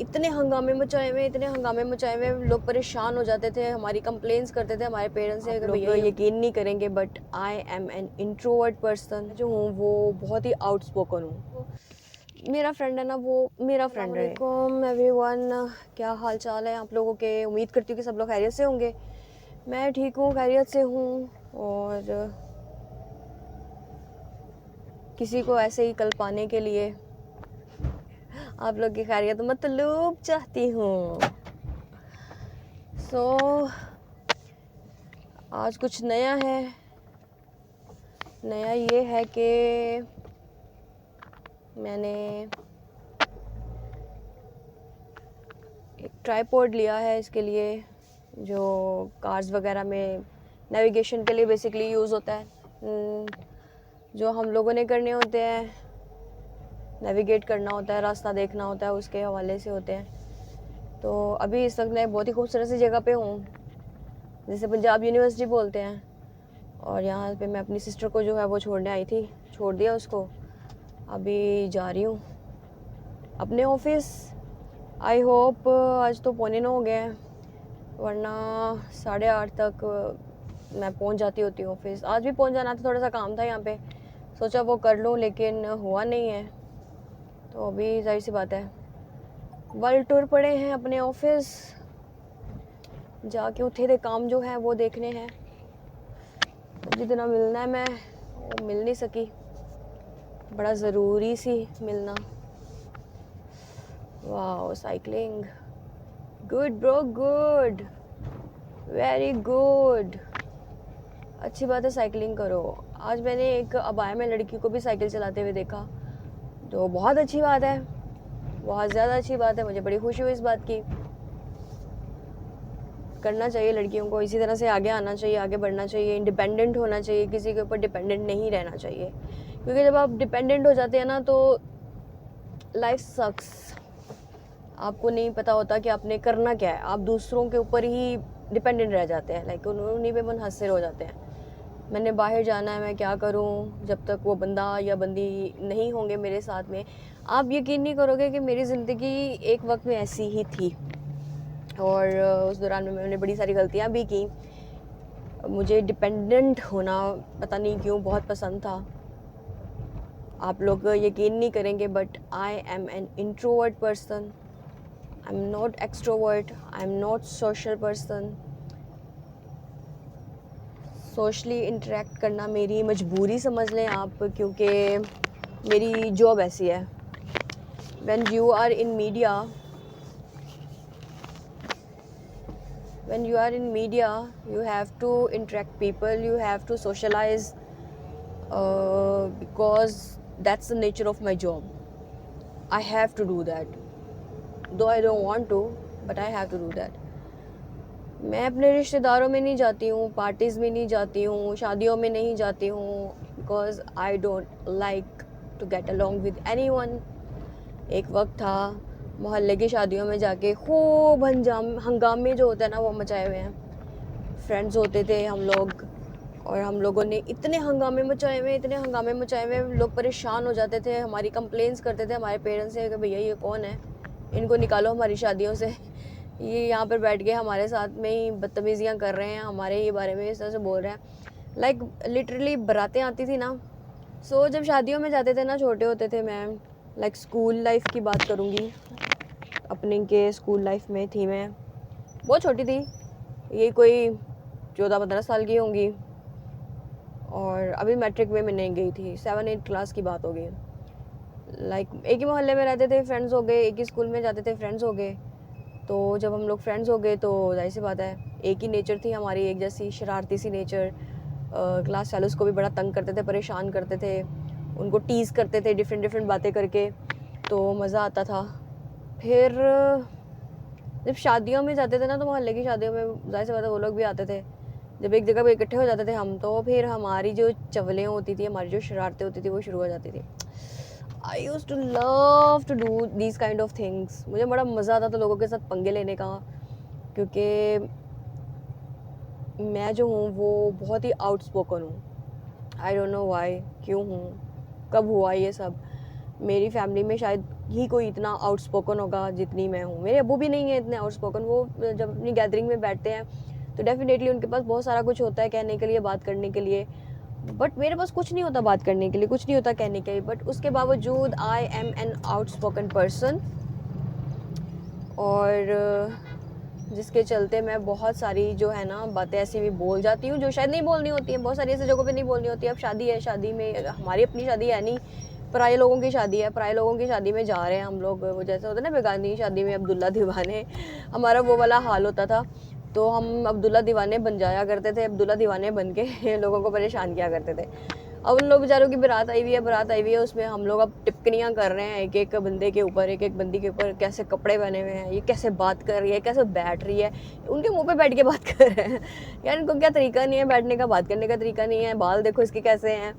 इतने हंगामे मचाए हुए लोग परेशान हो जाते थे, हमारी कंप्लेंट्स करते थे हमारे पेरेंट्स से कि भैया यकीन नहीं करेंगे but I am an introvert person जो हूँ वो बहुत ही आउटस्पोकन हूँ। मेरा फ्रेंड है ना वो मेरा फ्रेंड है। एवरीवन, क्या हाल चाल है आप लोगों के? उम्मीद करती हूँ कि सब लोग खैरियत से होंगे। मैं ठीक हूँ, खैरियत से हूँ और किसी को ऐसे ही कल पाने के लिए आप लोग की खैरियत मतलब चाहती हूँ। सो आज कुछ नया है। नया ये है कि मैंने एक ट्राइपॉड लिया है इसके लिए, जो कार्स वगैरह में नेविगेशन के लिए बेसिकली यूज़ होता है। जो हम लोगों ने करने होते हैं, नेविगेट करना होता है, रास्ता देखना होता है, उसके हवाले से होते हैं। तो अभी इस वक्त मैं बहुत ही खूबसूरत सी जगह पे हूँ जिसे पंजाब यूनिवर्सिटी बोलते हैं, और यहाँ पे मैं अपनी सिस्टर को जो है वो छोड़ने आई थी, छोड़ दिया उसको। अभी जा रही हूँ अपने ऑफिस। आई होप आज तो 9:15 हो गए हैं, वरना 8:30 तक मैं पहुँच जाती होती ऑफिस। आज भी पहुँच जाना था, थोड़ा सा काम था यहाँ पे, सोचा वो कर लूँ लेकिन हुआ नहीं है। तो अभी जाहिर सी बात है वर्ल्ड टूर पड़े हैं अपने ऑफिस, जाके उठे थे काम जो है वो देखने हैं। जितना मिलना है मैं वो मिल नहीं सकी, बड़ा ज़रूरी सी मिलना। वाह, cycling, good bro, good, very good, अच्छी बात है साइकिलिंग करो। आज मैंने एक अबाया में लड़की को भी साइकिल चलाते हुए देखा, तो बहुत अच्छी बात है, बहुत ज़्यादा अच्छी बात है। मुझे बड़ी खुशी हुई इस बात की। करना चाहिए लड़कियों को, इसी तरह से आगे आना चाहिए, आगे बढ़ना चाहिए, इंडिपेंडेंट होना चाहिए, किसी के ऊपर डिपेंडेंट नहीं रहना चाहिए। क्योंकि जब आप डिपेंडेंट हो जाते हैं ना तो लाइफ सक्स। आपको नहीं पता होता कि आपने करना क्या है, आप दूसरों के ऊपर ही डिपेंडेंट रह जाते हैं, लाइक उन्हीं पे मुनहसर हो जाते हैं। मैंने बाहर जाना है, मैं क्या करूं जब तक वो बंदा या बंदी नहीं होंगे मेरे साथ में। आप यकीन नहीं करोगे कि मेरी ज़िंदगी एक वक्त में ऐसी ही थी, और उस दौरान में मैंने बड़ी सारी गलतियां भी की। मुझे डिपेंडेंट होना पता नहीं क्यों बहुत पसंद था। आप लोग यकीन नहीं करेंगे but I am an introvert person, I am not extrovert, I am not social person. Socially interact करना मेरी मजबूरी समझ लें आप, क्योंकि मेरी जॉब ऐसी है। When you are in media, when you are in media you have to interact people, you have to socialize, because that's the nature of my job. I have to do that, though I don't want to, but I have to do that. मैं अपने रिश्तेदारों में नहीं जाती हूँ, parties में नहीं जाती हूँ, शादियों में नहीं जाती हूँ, because I don't like to get along with anyone. एक वक्त था मोहल्ले की शादियों में जाके खूब हंगामे जो होते हैं ना वो मचाए हुए हैं। फ्रेंड्स होते थे हम लोग, और हम लोगों ने इतने हंगामे मचाए हुए लोग परेशान हो जाते थे, हमारी कंप्लेंट्स करते थे हमारे पेरेंट्स से कि भैया ये कौन है, इनको निकालो हमारी शादियों से, ये यहाँ पर बैठ के हमारे साथ में ही बदतमीज़ियाँ कर रहे हैं, हमारे ही बारे में इस तरह से बोल रहे हैं। लाइक लिटरली बारातें आती थी ना, सो जब शादियों में जाते थे ना, छोटे होते थे मैं, लाइक स्कूल लाइफ की बात करूँगी अपने के, स्कूल लाइफ में थी मैं, बहुत छोटी थी, ये कोई 14-15 साल की होंगी, और अभी मैट्रिक में मैं नहीं गई थी, 7-8 क्लास की बात हो गई। लाइक एक ही मोहल्ले में रहते थे, फ्रेंड्स हो गए, एक ही स्कूल में जाते थे, फ्रेंड्स हो गए। तो जब हम लोग फ्रेंड्स हो गए तो जाहिर सी बात है एक ही नेचर थी हमारी, एक जैसी शरारती सी नेचर। क्लास फेलोज़ को भी बड़ा तंग करते थे, परेशान करते थे, उनको टीज़ करते थे डिफरेंट बातें करके, तो मज़ा आता था। फिर जब शादियों में जाते थे ना, तो मोहल्ले की शादियों में जाहिर सी बात है वो लोग भी आते थे। जब एक जगह पे इकट्ठे हो जाते थे हम, तो फिर हमारी जो चवलें होती थी, हमारी जो शरारतें होती थी वो शुरू हो जाती थी। I used to love to do these kind of things. मुझे बड़ा मज़ा आता था लोगों के साथ पंगे लेने का, क्योंकि मैं जो हूँ वो बहुत ही आउटस्पोकन हूँ। आई डोंट नो वाई, क्यों हूँ, कब हुआ ये सब, मेरी फैमिली में शायद ही कोई इतना आउटस्पोकन होगा जितनी मैं हूँ। मेरे अब्बू भी नहीं है इतने आउटस्पोकन, वो जब अपनी गैदरिंग में बैठते हैं तो डेफिनेटली उनके पास बहुत सारा कुछ होता है कहने के लिए, बात करने के लिए, बट मेरे पास कुछ नहीं होता बात करने के लिए, कुछ नहीं होता कहने के लिए, बट उसके बावजूद I am an outspoken person. और जिसके चलते मैं बहुत सारी जो है ना बातें ऐसी भी बोल जाती हूँ जो शायद नहीं बोलनी होती है, बहुत सारी ऐसी जगहों पे नहीं बोलनी होती है। अब शादी है, शादी में हमारी अपनी शादी है नहीं, पराए लोगों की शादी है, पराए लोगों की शादी में जा रहे हैं हम लोग। वो जैसे होता है ना बेगानी शादी में अब्दुल्ला दीवाने, हमारा वो वाला हाल होता था। तो हम अब्दुल्ला दीवाने बन जाया करते थे, अब्दुल्ला दीवाने बन के लोगों को परेशान किया करते थे। अब उन लोग बेचारों की बारात आई हुई है, उसमें हम लोग अब टिप्पणियाँ कर रहे हैं एक एक बंदे के ऊपर, एक एक बंदी के ऊपर, कैसे कपड़े पहने हुए हैं, ये कैसे बात कर रही है, कैसे बैठ रही है, उनके मुंह पे बैठ के बात कर रहे हैं। यार इनको क्या तरीका नहीं है बैठने का, बात करने का तरीका नहीं है, बाल देखो इसके कैसे हैं।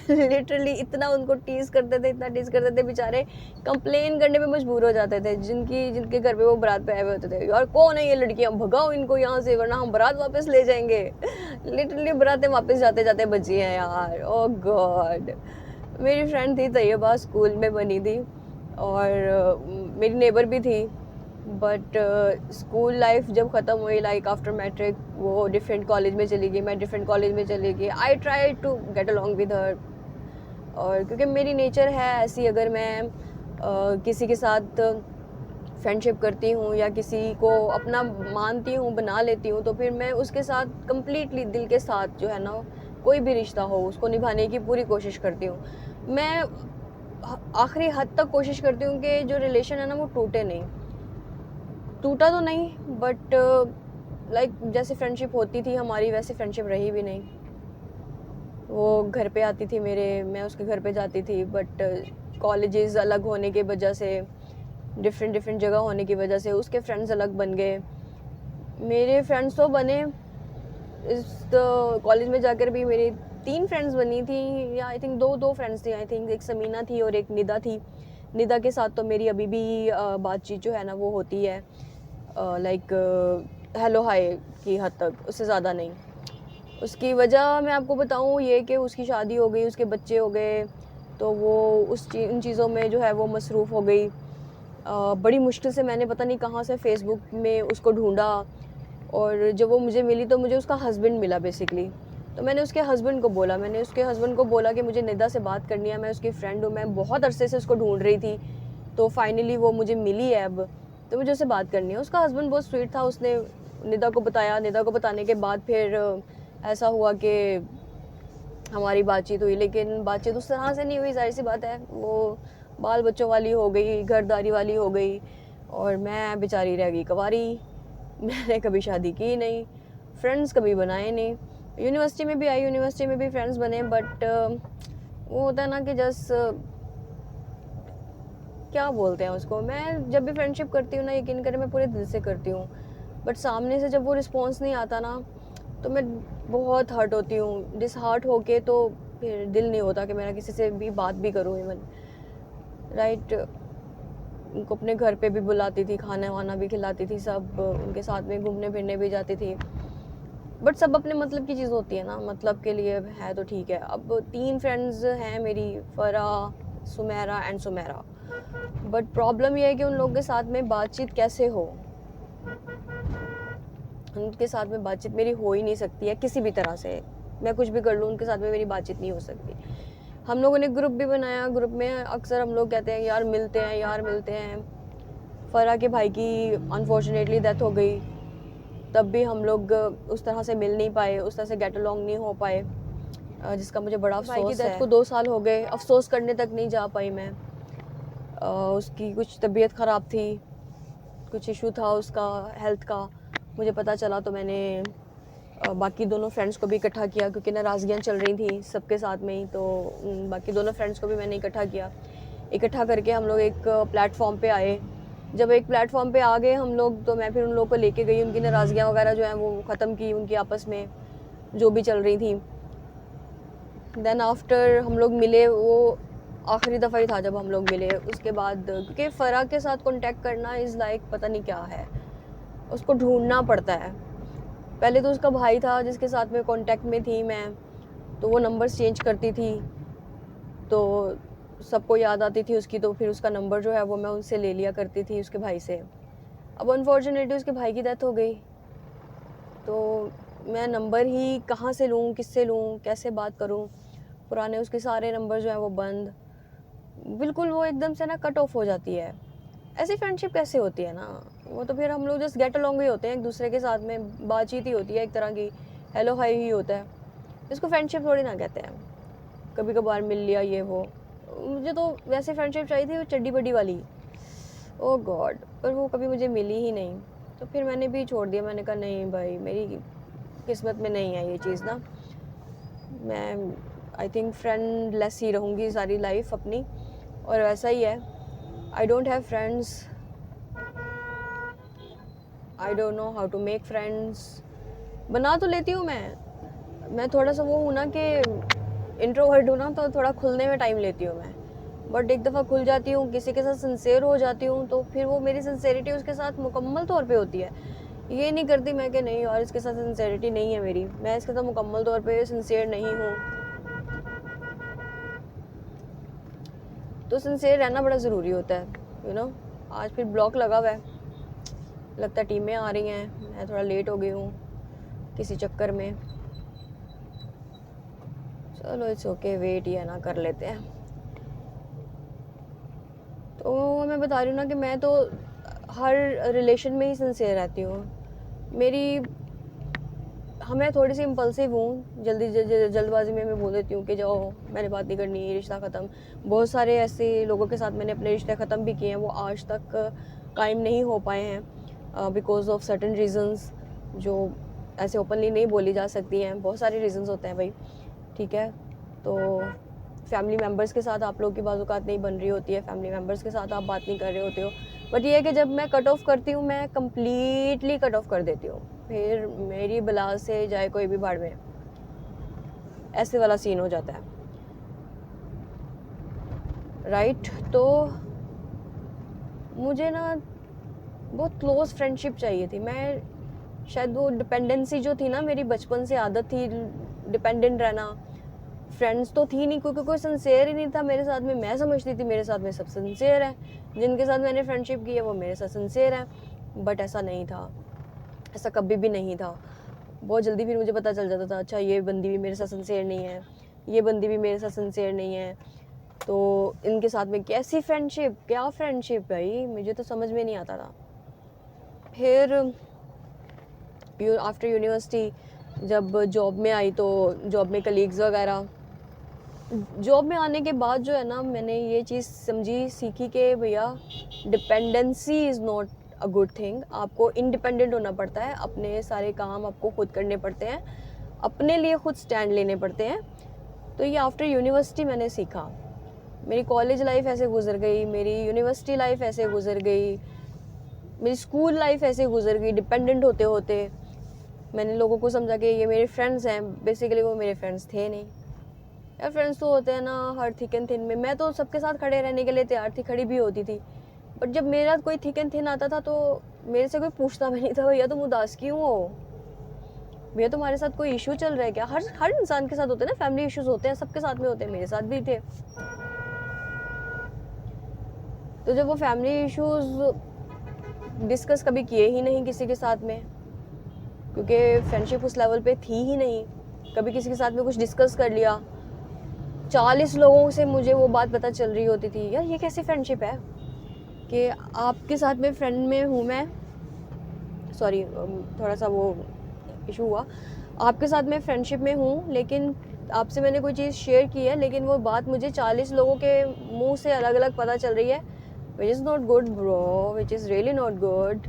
लिटरली इतना उनको टीज करते थे, इतना टीज करते थे, बेचारे कंप्लेन करने पे मजबूर हो जाते थे। जिनके घर पे वो बारात पे आए हुए होते थे, यार कौन है ये लड़कियां, भगाओ इनको यहाँ से वरना हम बारात वापस ले जाएंगे। लिटरली बारातें वापस जाते जाते बची हैं यार। ओह गॉड। मेरी फ्रेंड थी तैयबा, स्कूल में बनी थी, और मेरी नेबर भी थी, बट स्कूल लाइफ जब ख़त्म हुई, लाइक आफ्टर मैट्रिक, वो डिफरेंट कॉलेज में चली गई, मैं डिफरेंट कॉलेज में चली गई। I try to get along with her, और क्योंकि मेरी नेचर है ऐसी, अगर मैं किसी के साथ फ्रेंडशिप करती हूँ या किसी को अपना मानती हूँ, बना लेती हूँ, तो फिर मैं उसके साथ कंप्लीटली दिल के साथ जो है ना, कोई भी रिश्ता हो उसको निभाने की पूरी कोशिश करती हूँ। मैं आखिरी हद तक कोशिश करती हूँ कि जो रिलेशन है ना वो टूटे नहीं। टूटा तो नहीं, बट लाइक जैसे फ्रेंडशिप होती थी हमारी वैसे फ्रेंडशिप रही भी नहीं। वो घर पे आती थी मेरे, मैं उसके घर पे जाती थी, बट कॉलेजेस अलग होने की वजह से, डिफरेंट जगह होने की वजह से उसके फ्रेंड्स अलग बन गए, मेरे फ्रेंड्स तो बने। इस कॉलेज में जाकर भी मेरी 3 फ्रेंड्स बनी थी, या आई थिंक दो फ्रेंड्स थी, आई थिंक एक समीना थी और एक निदा थी। निदा के साथ तो मेरी अभी भी बातचीत जो है ना वो होती है, लाइक हेलो हाय की हद तक, उससे ज़्यादा नहीं। उसकी वजह मैं आपको बताऊँ ये कि उसकी शादी हो गई, उसके बच्चे हो गए, तो वो उन चीज़ों में जो है वो मसरूफ़ हो गई। बड़ी मुश्किल से मैंने पता नहीं कहाँ से फेसबुक में उसको ढूंढा, और जब वो मुझे मिली तो मुझे उसका हस्बैंड मिला बेसिकली। तो मैंने उसके हस्बैंड को बोला कि मुझे निदा से बात करनी है, मैं उसकी फ्रेंड हूँ, मैं बहुत अरसे से उसको ढूंढ रही थी, तो फाइनली वो मुझे मिली है अब, तो मुझे उससे बात करनी है। उसका हस्बैंड बहुत स्वीट था, उसने निदा को बताया। निदा को बताने के बाद फिर ऐसा हुआ कि हमारी बातचीत हुई, लेकिन बातचीत उस तरह से नहीं हुई, जाहिर सी बात है, वो बाल बच्चों वाली हो गई, घरदारी वाली हो गई, और मैं बेचारी रह गई कवारी। मैंने कभी शादी की नहीं, फ्रेंड्स कभी बनाए नहीं। यूनिवर्सिटी में भी आई, यूनिवर्सिटी में भी फ्रेंड्स बने, बट वो होता है ना कि जस्ट क्या बोलते हैं उसको, मैं जब भी फ्रेंडशिप करती हूँ ना, यकीन करें मैं पूरे दिल से करती हूँ, बट सामने से जब वो रिस्पॉन्स नहीं आता ना तो मैं बहुत हर्ट होती हूँ। डिसहार्ट होके तो फिर दिल नहीं होता कि मैं किसी से भी बात भी करूँ इवन, राइट। उनको अपने घर पे भी बुलाती थी, खाना वाना भी खिलाती थी, सब उनके साथ में घूमने फिरने भी जाती थी, बट सब अपने मतलब की चीज़ होती है ना, मतलब के लिए है तो ठीक है। अब 3 फ्रेंड्स हैं मेरी, Farah, Sumera and Sumera, but problem ये है कि उन लोगों के साथ में बातचीत कैसे हो, उनके साथ में बातचीत मेरी हो ही नहीं सकती है किसी भी तरह से। मैं कुछ भी कर लूँ उनके साथ में मेरी बातचीत नहीं हो सकती। हम लोगों ने ग्रुप भी बनाया, ग्रुप में अक्सर हम लोग कहते हैं यार मिलते हैं। फरा के भाई की अनफॉर्चुनेटली डेथ हो गई, तब भी हम लोग उस तरह से मिल नहीं पाए, उस तरह से गेट अलॉन्ग नहीं हो पाए, जिसका मुझे बड़ा अफसोस है। भाई की डेथ को 2 साल हो गए, अफसोस करने तक नहीं जा पाई मैं। उसकी कुछ तबीयत ख़राब थी, कुछ इशू था उसका हेल्थ का, मुझे पता चला तो मैंने बाकी दोनों फ्रेंड्स को भी इकट्ठा किया, क्योंकि नाराज़गियाँ चल रही थी सबके साथ में ही, तो बाकी दोनों फ्रेंड्स को भी मैंने इकट्ठा करके हम लोग एक प्लेटफॉर्म पे आए। जब एक प्लेटफॉर्म पे आ गए हम लोग, तो मैं फिर उन लोगों को लेके गई, उनकी नाराज़गियाँ वगैरह जो हैं वो ख़त्म की, उनकी आपस में जो भी चल रही थी। देन आफ्टर हम लोग मिले, वो आखिरी दफ़ा ही था जब हम लोग मिले। उसके बाद क्योंकि फ़रा के साथ कांटेक्ट करना इज़ लाइक पता नहीं क्या है, उसको ढूंढना पड़ता है। पहले तो उसका भाई था जिसके साथ में कांटेक्ट में थी मैं, तो वो नंबर्स चेंज करती थी, तो सबको याद आती थी उसकी, तो फिर उसका नंबर जो है वो मैं उनसे ले लिया करती थी, उसके भाई से। अब अनफॉर्चुनेटली उसके भाई की डेथ हो गई, तो मैं नंबर ही कहाँ से लूँ, किससे लूँ, कैसे बात करूँ। पुराने उसके सारे नंबर जो हैं वो बंद, बिल्कुल वो एकदम से ना कट ऑफ हो जाती है। ऐसी फ्रेंडशिप कैसे होती है ना, वो तो फिर हम लोग जस्ट गेट अलोंग ही होते हैं एक दूसरे के साथ में, बातचीत ही होती है एक तरह की, हेलो हाई ही होता है, इसको फ्रेंडशिप थोड़ी ना कहते हैं। कभी कभार मिल लिया ये वो। मुझे तो वैसे फ्रेंडशिप चाहिए थी वो चड्डी बड्डी वाली, ओ गॉड, पर वो कभी मुझे मिली ही नहीं। तो फिर मैंने भी छोड़ दिया, मैंने कहा नहीं भाई, मेरी किस्मत में नहीं है ये चीज़ ना, मैं आई थिंक फ्रेंड लेस ही रहूँगी सारी लाइफ अपनी। और वैसा ही है, I don't have friends, I don't know how to make friends. बना तो लेती हूँ मैं थोड़ा सा वो हूँ ना कि इंट्रोवर्ट हूँ ना, तो थोड़ा खुलने में टाइम लेती हूँ मैं। बट एक दफ़ा खुल जाती हूँ, किसी के साथ सिंसेयर हो जाती हूँ, तो फिर वो मेरी सिंसेरिटी उसके साथ मुकम्मल तौर पे होती है। ये नहीं करती मैं कि नहीं और इसके साथ सिंसेरिटी नहीं है मेरी, मैं इसके साथ मुकम्मल तौर पे सिंसेयर नहीं हूँ। तो सिंसेयर रहना बड़ा ज़रूरी होता है, यू नो। आज फिर ब्लॉक लगा हुआ है, लगता है टीमें आ रही हैं, मैं थोड़ा लेट हो गई हूँ किसी चक्कर में। चलो इट्स ओके, वेट ही है ना, कर लेते हैं। तो मैं बता रही हूँ ना कि मैं तो हर रिलेशन में ही सिंसियर रहती हूँ। मेरी मैं थोड़ी सी इम्पल्सिव हूँ, जल्दबाजी में मैं बोल देती हूँ कि जाओ मैंने बात नहीं करनी, रिश्ता ख़त्म। बहुत सारे ऐसे लोगों के साथ मैंने अपने रिश्ते ख़त्म भी किए हैं, वो आज तक कायम नहीं हो पाए हैं बिकॉज ऑफ सर्टन रीजंस जो ऐसे ओपनली नहीं बोली जा सकती हैं। बहुत सारे रीजंस होते हैं भाई, ठीक है। तो फैमिली मेम्बर्स के साथ आप लोग की बाज़-औक़ात नहीं बन रही होती है, फैमिली मेम्बर्स के साथ आप बात नहीं कर रहे होते हो, बट ये है कि जब मैं कट ऑफ करती हूँ, मैं कम्प्लीटली कट ऑफ कर देती हूँ, फिर मेरी बला से जाए कोई भी भाड़ में, ऐसे वाला सीन हो जाता है, राइट। तो मुझे ना बहुत क्लोज फ्रेंडशिप चाहिए थी। मैं शायद वो डिपेंडेंसी जो थी ना, मेरी बचपन से आदत थी डिपेंडेंट रहना, फ्रेंड्स तो थी नहीं क्योंकि कोई सिंसेयर ही नहीं था मेरे साथ में। मैं समझती थी मेरे साथ में सब सिंसेयर है, जिनके साथ मैंने फ्रेंडशिप की है वो मेरे साथ सिंसेयर है, बट ऐसा नहीं था, ऐसा कभी भी नहीं था। बहुत जल्दी फिर मुझे पता चल जाता था, अच्छा ये बंदी भी मेरे साथ सिंसेयर नहीं है, ये बंदी भी मेरे साथ सिंसेयर नहीं है, तो इनके साथ में कैसी फ्रेंडशिप, क्या फ्रेंडशिप भाई, मुझे तो समझ में नहीं आता था। फिर आफ्टर यूनिवर्सिटी जब जॉब में आई, तो जॉब में कलीग्स वगैरह, जॉब में आने के बाद जो है ना, मैंने ये चीज़ समझी, सीखी कि भैया dependency is not a good thing. आपको इंडिपेंडेंट होना पड़ता है, अपने सारे काम आपको खुद करने पड़ते हैं, अपने लिए खुद स्टैंड लेने पड़ते हैं। तो ये आफ्टर यूनिवर्सिटी मैंने सीखा। मेरी कॉलेज लाइफ ऐसे गुजर गई, मेरी यूनिवर्सिटी लाइफ ऐसे गुजर गई, मेरी स्कूल लाइफ ऐसे गुजर गई, डिपेंडेंट होते होते मैंने लोगों को समझा कि ये मेरे फ्रेंड्स हैं, बेसिकली वो मेरे फ्रेंड्स थे नहीं। यार फ्रेंड्स तो होते हैं ना हर थिक एंड थिन में, मैं तो सबके साथ खड़े रहने के लिए तैयार थी, खड़ी भी होती थी, बट जब मेरा कोई थिक एंड थिन आता था तो मेरे से कोई पूछता भी नहीं था, भैया तुम उदास क्यों हो, भैया तुम्हारे साथ कोई इशू चल रहा है क्या। हर हर इंसान के साथ होते हैं ना, फैमिली इश्यूज होते हैं, सबके साथ में होते हैं, मेरे साथ भी थे। तो जब वो फैमिली इश्यूज डिस्कस कभी किए ही नहीं किसी के साथ में, क्योंकि फ्रेंडशिप उस लेवल पे थी ही नहीं, कभी किसी के साथ में कुछ डिस्कस कर लिया, 40 लोगों से मुझे वो बात पता चल रही होती थी, यार ये कैसी फ्रेंडशिप है कि आपके साथ में फ्रेंड में हूँ मैं, सॉरी थोड़ा सा वो इशू हुआ, आपके साथ मैं फ्रेंडशिप में हूँ, लेकिन आपसे मैंने कोई चीज़ शेयर की है, लेकिन वो बात मुझे 40 लोगों के मुंह से अलग अलग पता चल रही है, which is not good bro, which is really not good.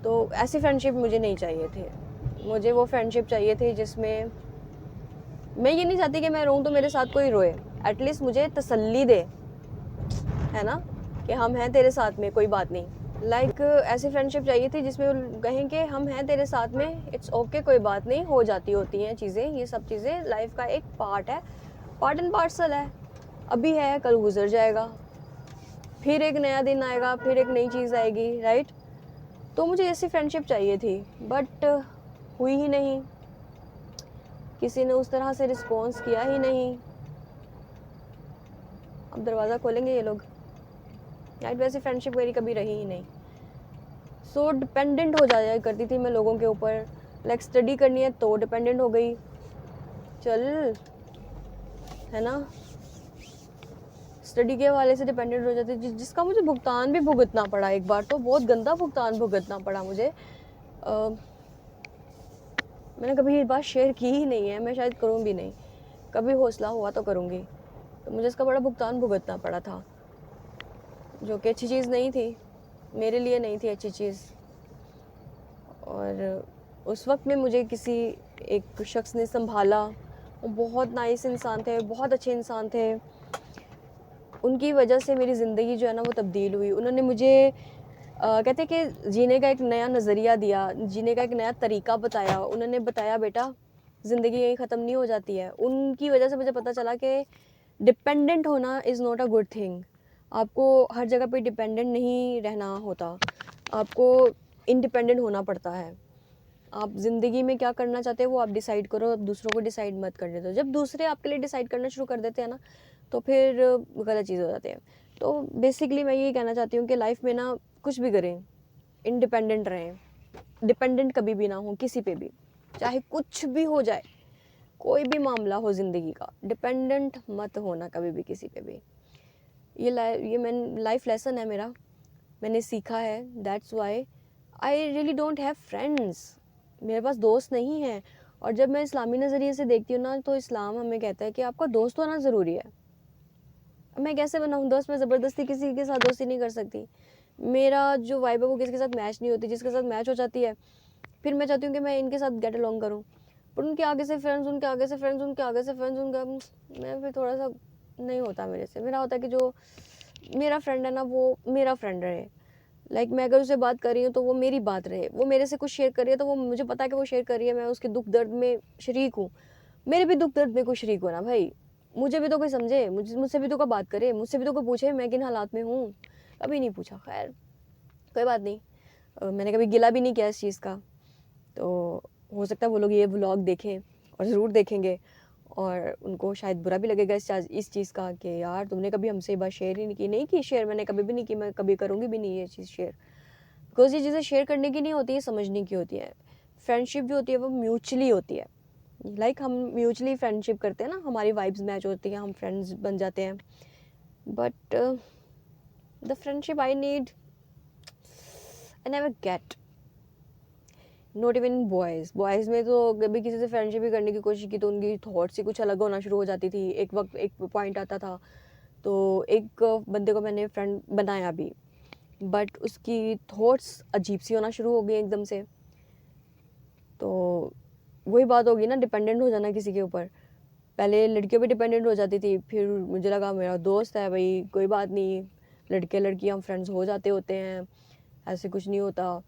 तो ऐसी फ्रेंडशिप मुझे नहीं चाहिए थी। मुझे वो फ्रेंडशिप चाहिए थी जिसमें मैं ये नहीं चाहती कि मैं रोऊँ तो मेरे साथ कोई रोए, एटलीस्ट मुझे तसल्ली दे, है ना, कि हम हैं तेरे साथ में, कोई बात नहीं। ऐसी फ्रेंडशिप चाहिए थी जिसमें कहें कि हम हैं तेरे साथ में, इट्स ओके, कोई बात नहीं, हो जाती होती हैं चीज़ें, ये सब चीज़ें लाइफ का एक पार्ट है, पार्ट एंड पार्सल है, अभी है कल गुजर जाएगा, फिर एक नया दिन आएगा, फिर एक नई चीज़ आएगी, राइट। तो मुझे ऐसी फ्रेंडशिप चाहिए थी, बट हुई ही नहीं, किसी ने उस तरह से रिस्पॉन्स किया ही नहीं। अब दरवाज़ा खोलेंगे ये लोग। यार वैसे फ्रेंडशिप मेरी कभी रही ही नहीं। सो डिपेंडेंट हो जाया करती थी मैं लोगों के ऊपर। लाइक स्टडी करनी है तो डिपेंडेंट हो गई, चल है ना, स्टडी के हवाले से डिपेंडेंट हो जाती जिसका मुझे भुगतान भी भुगतना पड़ा। एक बार तो बहुत गंदा भुगतान भुगतना पड़ा मुझे। मैंने कभी ये बात शेयर की ही नहीं है, मैं शायद करूँ भी नहीं, कभी हौसला हुआ तो करूँगी। तो मुझे इसका बड़ा भुगतान भुगतना पड़ा था, जो कि अच्छी चीज़ नहीं थी, मेरे लिए नहीं थी अच्छी चीज़। और उस वक्त में मुझे किसी एक शख्स ने संभाला, वो बहुत नाइस इंसान थे, बहुत अच्छे इंसान थे। उनकी वजह से मेरी ज़िंदगी जो है ना वो तब्दील हुई। उन्होंने मुझे कहते हैं कि जीने का एक नया नज़रिया दिया, जीने का एक नया तरीका बताया। उन्होंने बताया बेटा ज़िंदगी यहीं ख़त्म नहीं हो जाती है। उनकी वजह से मुझे पता चला कि डिपेंडेंट होना is not a good thing. आपको हर जगह पे डिपेंडेंट नहीं रहना होता, आपको इंडिपेंडेंट होना पड़ता है। आप ज़िंदगी में क्या करना चाहते हैं वो आप डिसाइड करो, दूसरों को डिसाइड मत करने दो। जब दूसरे आपके लिए डिसाइड करना शुरू कर देते हैं ना तो फिर गलत चीज़ हो जाती है। तो बेसिकली मैं यही कहना चाहती हूँ कि लाइफ में ना कुछ भी करें, इंडिपेंडेंट रहें, डिपेंडेंट कभी भी ना हो किसी पे भी, चाहे कुछ भी हो जाए, कोई भी मामला हो ज़िंदगी का, डिपेंडेंट मत होना कभी भी किसी पे भी। ये लाइफ लेसन है मेरा, मैंने सीखा है। That's why I really don't have friends, मेरे पास दोस्त नहीं हैं। और जब मैं इस्लामी नज़रिए से देखती हूँ ना तो इस्लाम हमें कहता है कि आपका दोस्त होना ज़रूरी है। मैं कैसे बनाऊँ दोस्त? मैं ज़बरदस्ती किसी के साथ दोस्ती नहीं कर सकती। मेरा जो वाइब है वो किसी के साथ मैच नहीं होती, जिसके साथ मैच हो जाती है फिर मैं चाहती हूँ कि मैं इनके साथ गेट अलॉन्ग करूँ, पर उनके आगे से फ्रेंड्स, उनके आगे से फ्रेंड्स, उनके आगे से फ्रेंड्स, मैं फिर थोड़ा सा नहीं होता मेरे से। मेरा होता है कि जो मेरा फ्रेंड है ना वो मेरा फ्रेंड रहे। लाइक मैं अगर उससे बात कर रही हूँ तो वो मेरी बात रहे, वो मेरे से कुछ शेयर कर रही है तो वो मुझे पता है कि वो शेयर कर रही है, मैं उसके दुख दर्द में शरीक हूँ। मेरे भी दुख दर्द में कोई शरीक हो ना भाई, मुझे भी तो कोई समझे, मुझसे भी तो कोई बात करे, मुझसे भी तो कोई पूछे मैं किन हालात में हूँ। कभी नहीं पूछा, खैर कोई बात नहीं। मैंने कभी गिला भी नहीं किया इस चीज़ का। तो हो सकता है वो लोग ये व्लॉग देखें और ज़रूर देखेंगे और उनको शायद बुरा भी लगेगा इस चीज़ का कि यार तुमने कभी हमसे ये बात शेयर ही नहीं की। शेयर मैंने कभी भी नहीं की, मैं कभी करूँगी भी नहीं ये चीज़ शेयर, बिकॉज ये चीज़ें शेयर करने की नहीं होती है, समझने की होती है। फ्रेंडशिप जो होती है वो म्यूचुअली होती है। लाइक हम म्यूचुअली फ्रेंडशिप करते हैं ना, हमारी वाइब्स मैच होती हैं, हम फ्रेंड्स बन जाते हैं। But the friendship I need I never get, not even boys में तो कभी किसी से फ्रेंडशिप ही करने की कोशिश की तो उनकी थॉट्स ही कुछ अलग होना शुरू हो जाती थी। एक पॉइंट आता था तो एक बंदे को मैंने फ्रेंड बनाया भी, बट उसकी थॉट्स अजीब सी होना शुरू हो गई एकदम से। तो वही बात होगी ना, डिपेंडेंट हो जाना किसी के ऊपर। पहले लड़कियों पे डिपेंडेंट हो जाती थी, फिर मुझे लगा मेरा दोस्त है भाई, कोई बात नहीं, लड़के लड़की हम फ्रेंड्स हो जाते होते हैं, ऐसे कुछ नहीं होता।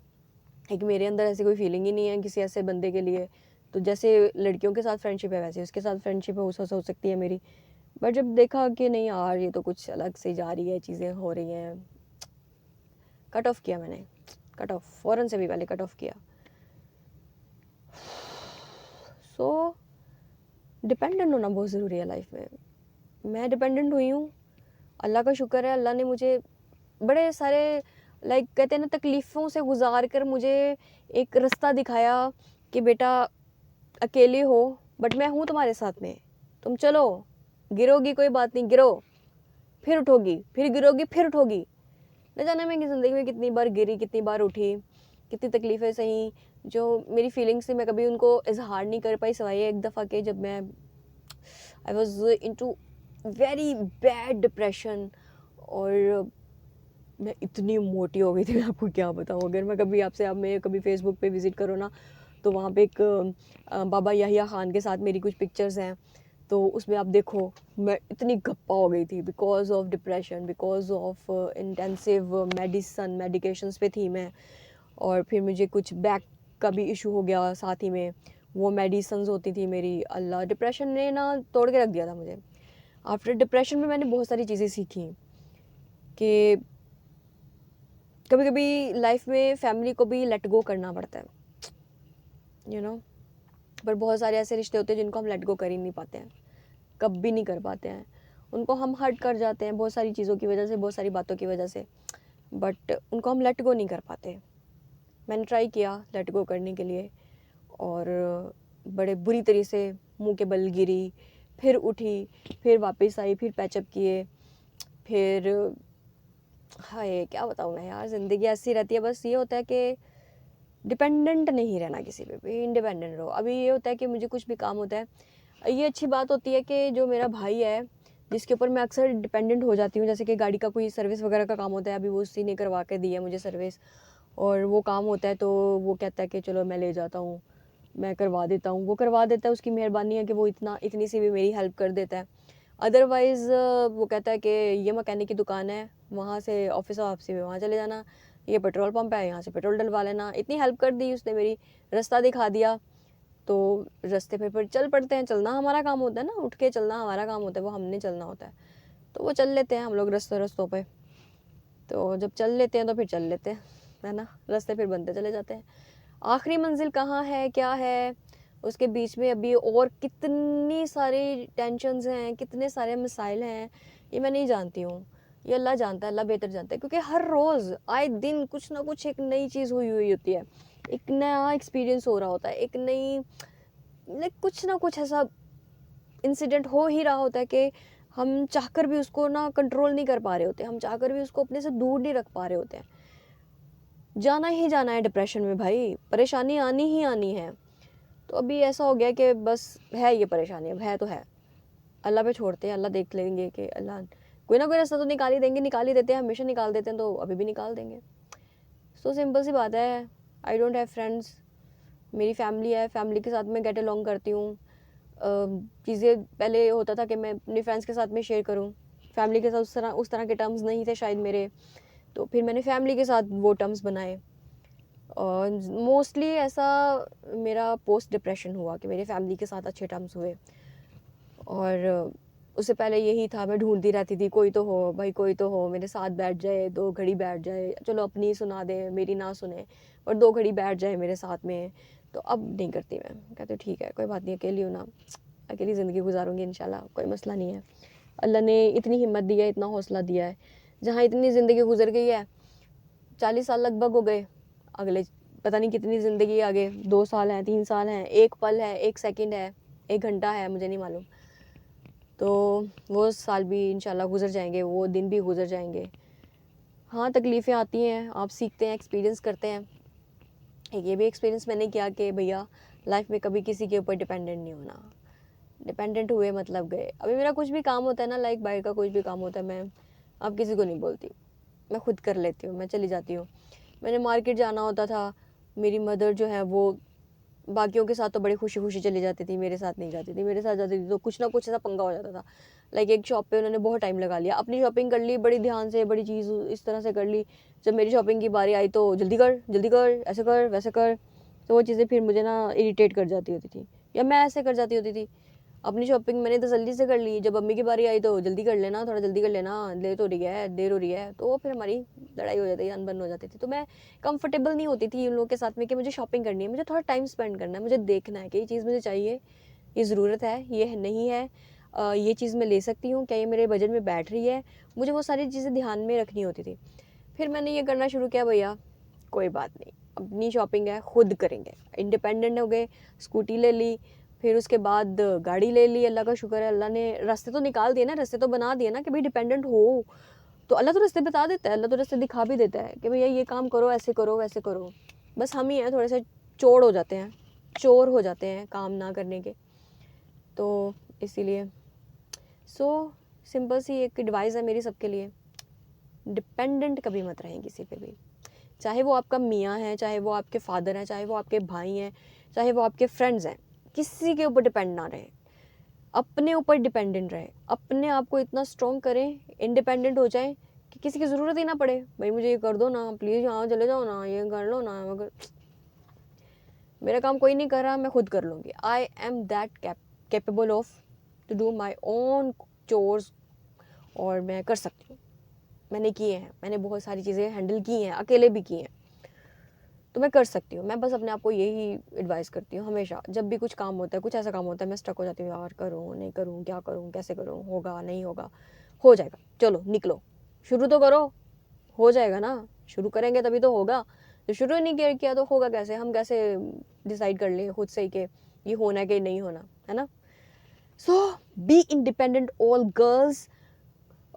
एक मेरे अंदर ऐसी कोई फीलिंग ही नहीं है किसी ऐसे बंदे के लिए। तो जैसे लड़कियों के साथ फ्रेंडशिप है वैसे उसके साथ फ्रेंडशिप हो सकती है मेरी। बट जब देखा कि नहीं यार ये तो कुछ अलग से जा रही है, चीज़ें हो रही हैं, कट ऑफ किया मैंने, कट ऑफ, फ़ौरन से भी पहले कट ऑफ किया। सो डिपेंडेंट होना बहुत ज़रूरी है लाइफ में। मैं डिपेंडेंट हुई हूँ, अल्लाह का शुक्र है, अल्लाह ने मुझे बड़े सारे लाइक कहते हैं ना तकलीफ़ों से गुजार कर मुझे एक रास्ता दिखाया कि बेटा अकेले हो बट मैं हूँ तुम्हारे साथ में, तुम चलो, गिरोगी कोई बात नहीं, गिरो फिर उठोगी, फिर गिरोगी फिर उठोगी। न जाने मैं ज़िंदगी में कितनी बार गिरी, कितनी बार उठी, कितनी तकलीफ़ें सही, जो मेरी फीलिंग्स थी मैं कभी उनको इजहार नहीं कर पाई, सिवाय एक दफ़ा के जब मैं I was into very bad depression. और मैं इतनी मोटी हो गई थी, मैं आपको क्या बताऊँ। अगर मैं कभी आपसे आप मैं कभी फेसबुक पे विज़िट करो ना तो वहाँ पे एक बाबा याहिया ख़ान के साथ मेरी कुछ पिक्चर्स हैं, तो उसमें आप देखो मैं इतनी गप्पा हो गई थी because of depression, because of intensive medications पे थी मैं। और फिर मुझे कुछ बैक का भी इशू हो गया साथ ही में, वो मेडिसन्स होती थी मेरी, अल्लाह डिप्रेशन ने ना तोड़ के रख दिया था मुझे। आफ्टर डिप्रेशन में मैंने बहुत सारी चीज़ें सीखी कि कभी कभी लाइफ में फैमिली को भी लेट गो करना पड़ता है, यू नो। पर बहुत सारे ऐसे रिश्ते होते हैं जिनको हम लेट गो कर ही नहीं पाते हैं, कभी नहीं कर पाते हैं। उनको हम हर्ट कर जाते हैं बहुत सारी चीज़ों की वजह से, बहुत सारी बातों की वजह से, बट उनको हम लेट गो नहीं कर पाते। मैंने ट्राई किया लेट गो करने के लिए और बड़े बुरी तरीके से मुंह के बल गिरी, फिर उठी, फिर वापस आई, फिर पैचअप किए, फिर हाय क्या बताऊँ मैं यार, ज़िंदगी ऐसी रहती है। बस ये होता है कि डिपेंडेंट नहीं रहना किसी पे भी, इंडिपेंडेंट रहो। अभी ये होता है कि मुझे कुछ भी काम होता है, ये अच्छी बात होती है कि जो मेरा भाई है जिसके ऊपर मैं अक्सर डिपेंडेंट हो जाती हूँ, जैसे कि गाड़ी का कोई सर्विस वगैरह का काम होता है, अभी वो उसी ने करवा के दी है मुझे सर्विस, और वो काम होता है तो वो कहता है कि चलो मैं ले जाता हूँ, मैं करवा देता हूँ, वो करवा देता है। उसकी मेहरबानी है कि वो इतनी सी भी मेरी हेल्प कर देता है। अदरवाइज़ वो कहता है कि ये मैकेनिक की दुकान है, वहाँ से ऑफिस वापसी में वहाँ चले जाना, ये पेट्रोल पंप है यहाँ से पेट्रोल डलवा लेना। इतनी हेल्प कर दी उसने मेरी, रास्ता दिखा दिया, तो रास्ते पे फिर चल पड़ते हैं। चलना हमारा काम होता है ना, उठ के चलना हमारा काम होता है, वो हमने चलना होता है, तो वो चल लेते हैं हम लोग रास्तों पे। तो जब चल लेते हैं तो फिर चल लेते हैं, है ना, रास्ते फिर बनते चले जाते हैं। आखिरी मंजिल कहाँ है, क्या है, उसके बीच में अभी और कितनी सारी टेंशन्स हैं, कितने सारे मसाइल हैं, ये मैं नहीं जानती हूँ। ये अल्लाह जानता है, अल्लाह बेहतर जानता है, क्योंकि हर रोज़ आए दिन कुछ ना कुछ एक नई चीज़ हुई होती है, एक नया एक्सपीरियंस हो रहा होता है, एक नई कुछ ना कुछ ऐसा इंसिडेंट हो ही रहा होता है कि हम चाहकर भी उसको ना कंट्रोल नहीं कर पा रहे होते, हम चाहकर भी उसको अपने से दूर नहीं रख पा रहे होते हैं। जाना ही जाना है डिप्रेशन में भाई, परेशानी आनी ही आनी है। तो अभी ऐसा हो गया कि बस है ये परेशानी, अब है तो है, अल्लाह पे छोड़ते हैं, अल्लाह देख लेंगे कि अल्लाह कोई ना कोई रास्ता तो निकाल ही देंगे, निकाल ही देते हैं, हमेशा निकाल देते हैं, तो अभी भी निकाल देंगे। सो सिंपल सी बात है। आई डोंट हैव फ्रेंड्स, मेरी फैमिली है, फैमिली के साथ मैं गेट अलॉन्ग करती हूँ। चीज़ें पहले होता था कि मैं अपने फ्रेंड्स के साथ में शेयर करूँ, फैमिली के साथ उस तरह के टर्म्स नहीं थे शायद मेरे, तो फिर मैंने फैमिली के साथ वो टर्म्स बनाए। और मोस्टली ऐसा मेरा पोस्ट डिप्रेशन हुआ कि मेरे फैमिली के साथ अच्छे टर्म्स हुए, और उससे पहले यही था, मैं ढूंढती रहती थी कोई तो हो भाई, कोई तो हो मेरे साथ बैठ जाए, 2 घड़ी बैठ जाए, चलो अपनी सुना दे मेरी ना सुने, और 2 घड़ी बैठ जाए मेरे साथ में। तो अब नहीं करती, मैं कहती हूँ ठीक है कोई बात नहीं, अकेली हूँ ना, अकेली ज़िंदगी गुजारूंगी इंशाल्लाह, कोई मसला नहीं है। अल्लाह ने इतनी हिम्मत दी है, इतना हौसला दिया है, जहाँ इतनी ज़िंदगी गुजर गई है, 40 साल लगभग हो गए, अगले पता नहीं कितनी ज़िंदगी आगे, 2 साल हैं, 3 साल हैं, 1 पल है, 1 सेकंड है, 1 घंटा है, मुझे नहीं मालूम। तो वो साल भी इंशाल्लाह गुजर जाएंगे, वो दिन भी गुजर जाएंगे। हाँ तकलीफ़ें आती हैं, आप सीखते हैं, एक्सपीरियंस करते हैं। एक ये भी एक्सपीरियंस मैंने किया कि भैया लाइफ में कभी किसी के ऊपर डिपेंडेंट नहीं होना, डिपेंडेंट हुए मतलब गए। अभी मेरा कुछ भी काम होता है ना, लाइक बाहर का कुछ भी काम होता है, मैं अब किसी को नहीं बोलती, मैं खुद कर लेती हूँ, मैं चली जाती हूँ। मैंने मार्केट जाना होता था, मेरी मदर जो है वो बाकियों के साथ तो बड़ी खुशी खुशी चली जाती थी, मेरे साथ नहीं जाती थी, मेरे साथ जाती थी तो कुछ ना कुछ ऐसा पंगा हो जाता था। लाइक एक शॉप पे उन्होंने बहुत टाइम लगा लिया, अपनी शॉपिंग कर ली बड़ी ध्यान से, बड़ी चीज़ इस तरह से कर ली, जब मेरी शॉपिंग की बारी आई तो जल्दी कर, ऐसे कर वैसे कर, तो वो चीज़ें फिर मुझे ना इरिटेट कर जाती होती थी, या मैं ऐसे कर जाती होती थी। अपनी शॉपिंग मैंने तसल्ली से कर ली, जब अम्मी की बारी आई तो जल्दी कर लेना, थोड़ा जल्दी कर लेना, लेट हो रही है, देर हो रही है, तो वो फिर हमारी लड़ाई हो जाती थी, अनबन हो जाती थी। तो मैं कंफर्टेबल नहीं होती थी उन लोगों के साथ में कि मुझे शॉपिंग करनी है, मुझे थोड़ा टाइम स्पेंड करना है, मुझे देखना है कि ये चीज़ मुझे चाहिए, ये ज़रूरत है, ये नहीं है, ये चीज़ मैं ले सकती हूँ, क्या ये मेरे बजट में बैठ रही है, मुझे वो सारी चीज़ें ध्यान में रखनी होती थी। फिर मैंने ये करना शुरू किया, भैया कोई बात नहीं, अपनी शॉपिंग है खुद करेंगे, इंडिपेंडेंट हो गए, स्कूटी ले ली, फिर उसके बाद गाड़ी ले ली। अल्लाह का शुक्र है, अल्लाह ने रास्ते तो निकाल दिए ना, रास्ते तो बना दिए ना कि भाई डिपेंडेंट हो तो अल्लाह तो रास्ते बता देता है, अल्लाह तो रास्ते दिखा भी देता है कि भैया ये काम करो, ऐसे करो वैसे करो। बस हम ही हैं थोड़े से चोर हो जाते हैं, चोर हो जाते हैं काम ना करने के। तो इसीलिए सिंपल सी एक एडवाइस है मेरी सबके लिए, डिपेंडेंट कभी मत रहें किसी पे भी, चाहे वो आपका मियाँ है, चाहे वो आपके फादर हैं, चाहे वो आपके भाई हैं, चाहे वो आपके फ्रेंड्स हैं, किसी के ऊपर डिपेंड ना रहे, अपने ऊपर डिपेंडेंट रहे, अपने आप को इतना स्ट्रॉन्ग करें, इंडिपेंडेंट हो जाएं कि किसी की ज़रूरत ही ना पड़े, भाई मुझे ये कर दो ना प्लीज़, यहाँ चले जाओ ना, ये कर लो ना, मगर मेरा काम कोई नहीं कर रहा, मैं खुद कर लूँगी। I am that capable of to do my own chores, और मैं कर सकती हूँ, मैंने किए हैं, मैंने बहुत सारी चीज़ें हैंडल की हैं, अकेले भी की हैं। तो मैं कर सकती हूँ। मैं बस अपने आप को यही एडवाइस करती हूँ हमेशा, जब भी कुछ काम होता है, कुछ ऐसा काम होता है, मैं स्टक हो जाती हूँ, यार करूँ नहीं करूँ, क्या करूँ, कैसे करूँ, होगा नहीं होगा, हो जाएगा, चलो निकलो, शुरू तो करो, हो जाएगा ना, शुरू करेंगे तभी तो होगा। तो शुरू नहीं किया तो होगा कैसे, हम कैसे डिसाइड कर लें खुद से ही कि ये होना है कि नहीं होना, है ना। सो बी इंडिपेंडेंट ऑल गर्ल्स।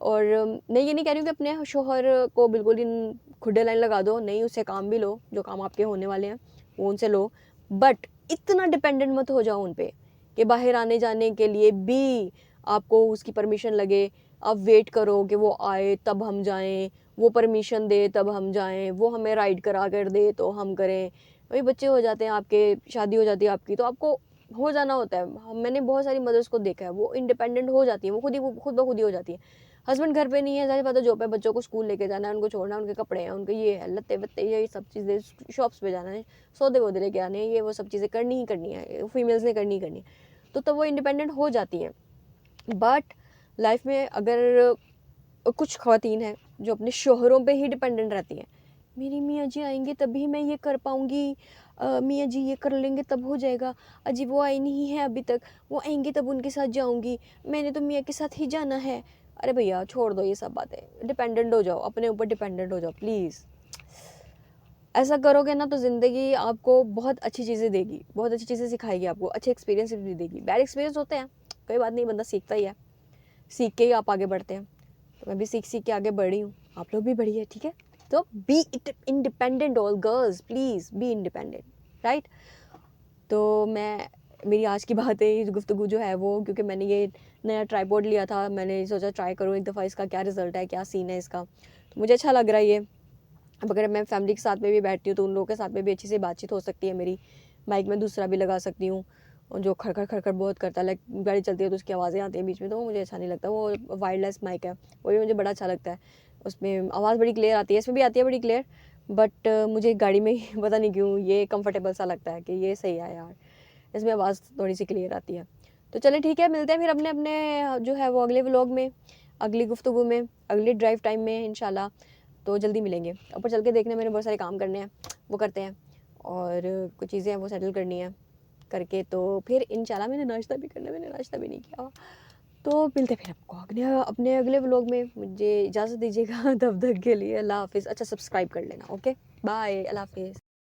और मैं ये नहीं कह रही हूँ कि अपने शोहर को बिल्कुल इन खुडे लाइन लगा दो, नहीं, उससे काम भी लो, जो काम आपके होने वाले हैं वो उनसे लो, बट इतना डिपेंडेंट मत हो जाओ उन पे कि बाहर आने जाने के लिए भी आपको उसकी परमिशन लगे, आप वेट करो कि वो आए तब हम जाएं, वो परमिशन दे तब हम जाएं, वो हमें राइड करा कर दे तो हम करें। वही बच्चे हो जाते हैं आपके, शादी हो जाती है आपकी, तो आपको हो जाना होता है। मैंने बहुत सारी मदर्स को देखा है, वो इंडिपेंडेंट हो जाती है, वो खुद ब खुद ही हो जाती है। हस्बैंड घर पे नहीं है, सारी पता जॉब पे, बच्चों को स्कूल लेके जाना है, उनको छोड़ना है, उनके कपड़े हैं, उनके ये है, लत्ते वत्ते, ये सब चीज़ें, शॉप्स पे जाना है, सौदे वौदे लेके आने हैं, ये वो सब चीज़ें करनी ही करनी है, फीमेल्स ने करनी ही करनी है। तो तब वो इंडिपेंडेंट हो जाती हैं। बट लाइफ में अगर कुछ ख़वातीन हैं जो अपने शोहरों पे ही डिपेंडेंट रहती हैं, मेरी मियाँ जी आएंगे तभी मैं ये कर पाऊँगी, मियाँ जी ये कर लेंगे तब हो जाएगा, अजी वो आई नहीं है अभी तक, वो आएंगे तब उनके साथ जाऊँगी, मैंने तो मियाँ के साथ ही जाना है। अरे भैया छोड़ दो ये सब बातें, डिपेंडेंट हो जाओ, अपने ऊपर डिपेंडेंट हो जाओ प्लीज़। ऐसा करोगे ना तो ज़िंदगी आपको बहुत अच्छी चीज़ें देगी, बहुत अच्छी चीज़ें सिखाएगी, आपको अच्छे एक्सपीरियंस भी देगी। बैड एक्सपीरियंस होते हैं, कोई बात नहीं, बंदा सीखता ही है, सीख के ही आप आगे बढ़ते हैं। तो मैं भी सीख के आगे बढ़ी हूँ, आप लोग भी बढ़िए, ठीक है। तो be independent all girls, please be independent, right. तो मैं, मेरी आज की बात है, गुफ्तगू जो है वो, क्योंकि मैंने ये नया ट्राईपॉड लिया था, मैंने सोचा ट्राई करूँ एक दफ़ा इसका क्या रिज़ल्ट है, क्या सीन है इसका, तो मुझे अच्छा लग रहा है ये। अब अगर मैं फैमिली के साथ में भी बैठती हूँ तो उन लोगों के साथ में भी अच्छी सी बातचीत हो सकती है मेरी। माइक में दूसरा भी लगा सकती हूँ, और जो खड़खड़ खड़खड़ बहुत करता है, लाइक गाड़ी चलती है तो उसकी आवाज़ें आती हैं बीच में, तो वो मुझे अच्छा नहीं लगता। वो वायरलेस माइक है, वो भी मुझे बड़ा अच्छा लगता है, उसमें आवाज़ बड़ी क्लियर आती है, इसमें भी आती है बड़ी क्लियर, बट मुझे गाड़ी में ही पता नहीं क्यों ये कंफर्टेबल सा लगता है कि ये सही है यार, इसमें आवाज़ थोड़ी सी क्लियर आती है। तो चलें ठीक है, मिलते हैं फिर अपने अपने जो है वो अगले व्लॉग में, अगली गुफ्तगू में, अगली ड्राइव टाइम में इंशाल्लाह। तो जल्दी मिलेंगे। ऊपर चल के देखने मैंने बहुत सारे काम करने हैं, वो करते हैं, और कुछ चीज़ें हैं वो सेटल करनी है, करके तो फिर इंशाल्लाह, मैंने नाश्ता भी करना है, मैंने नाश्ता भी नहीं किया। तो मिलते फिर आपको अपने अगले व्लॉग में। मुझे इजाज़त दीजिएगा तब तक के लिए, अल्लाह हाफिज़। अच्छा सब्सक्राइब कर लेना, ओके बाय, अल्लाह हाफिज़।